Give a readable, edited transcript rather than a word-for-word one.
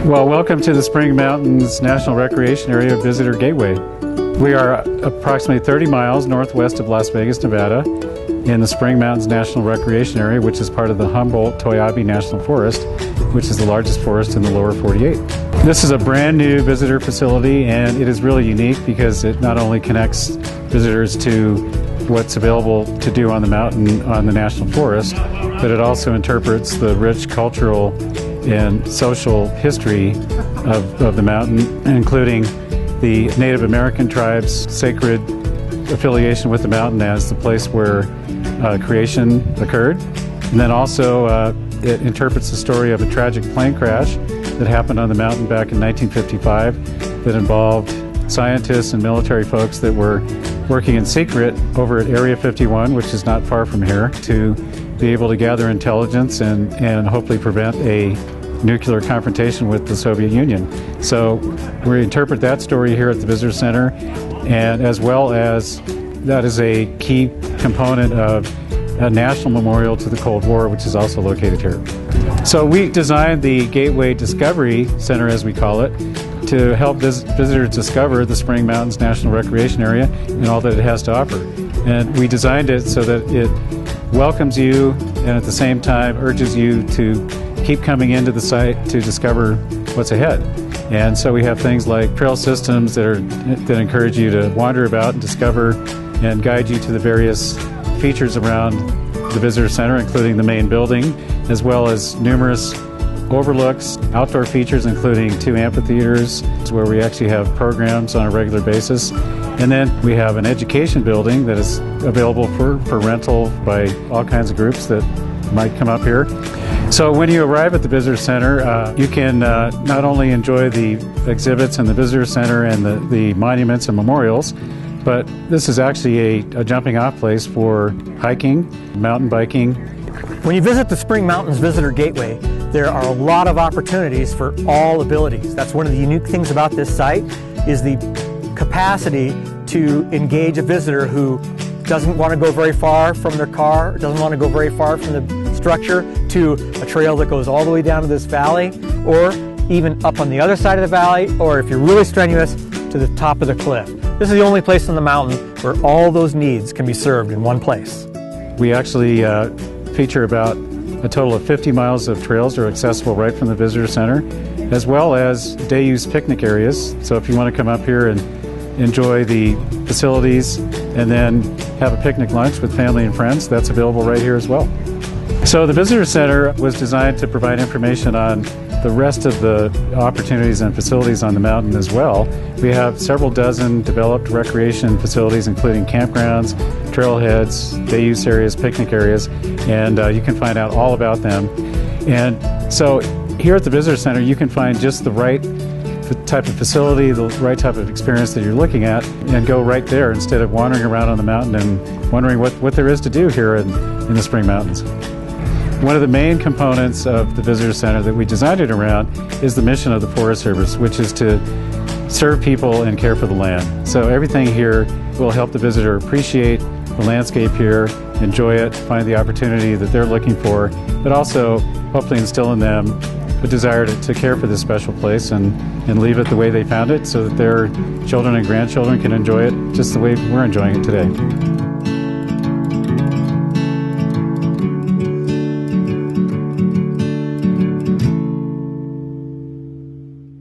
Well, welcome to the Spring Mountains National Recreation Area Visitor Gateway. We are approximately 30 miles northwest of Las Vegas, Nevada, in the Spring Mountains National Recreation Area, which is part of the Humboldt-Toiyabe National Forest, which is the largest forest in the lower 48. This is a brand new visitor facility, and it is really unique because it not only connects visitors to what's available to do on the mountain on the National Forest, but it also interprets the rich cultural and social history of the mountain, including the Native American tribes' sacred affiliation with the mountain as the place where creation occurred. And then also it interprets the story of a tragic plane crash that happened on the mountain back in 1955 that involved scientists and military folks that were working in secret over at Area 51, which is not far from here, to be able to gather intelligence and hopefully prevent a nuclear confrontation with the Soviet Union. So we interpret that story here at the Visitor Center, and as well as that is a key component of a national memorial to the Cold War, which is also located here. So we designed the Gateway Discovery Center, as we call it, to help visitors discover the Spring Mountains National Recreation Area and all that it has to offer. And we designed it so that it welcomes you and at the same time urges you to keep coming into the site to discover what's ahead. And so we have things like trail systems that encourage you to wander about and discover and guide you to the various features around the Visitor Center, including the main building, as well as numerous overlooks, outdoor features, including 2 amphitheaters where we actually have programs on a regular basis. And then we have an education building that is available for rental by all kinds of groups that might come up here. So when you arrive at the Visitor Center, you can not only enjoy the exhibits in the Visitor Center and the monuments and memorials, but this is actually a jumping off place for hiking, mountain biking. When you visit the Spring Mountains Visitor Gateway, there are a lot of opportunities for all abilities. That's one of the unique things about this site, is the capacity to engage a visitor who doesn't want to go very far from their car, doesn't want to go very far from the structure, to a trail that goes all the way down to this valley, or even up on the other side of the valley, or if you're really strenuous, to the top of the cliff. This is the only place on the mountain where all those needs can be served in one place. We actually feature about a total of 50 miles of trails that are accessible right from the Visitor Center, as well as day-use picnic areas. So if you want to come up here and enjoy the facilities and then have a picnic lunch with family and friends, that's available right here as well. So the Visitor Center was designed to provide information on the rest of the opportunities and facilities on the mountain as well. We have several dozen developed recreation facilities, including campgrounds, trailheads, day-use areas, picnic areas, and you can find out all about them. And so here at the Visitor Center, you can find just the right type of facility, the right type of experience that you're looking at, and go right there instead of wandering around on the mountain and wondering what there is to do here in the Spring Mountains. One of the main components of the Visitor Center that we designed it around is the mission of the Forest Service, which is to serve people and care for the land. So everything here will help the visitor appreciate the landscape here, enjoy it, find the opportunity that they're looking for, but also hopefully instill in them a desire to care for this special place and leave it the way they found it so that their children and grandchildren can enjoy it just the way we're enjoying it today.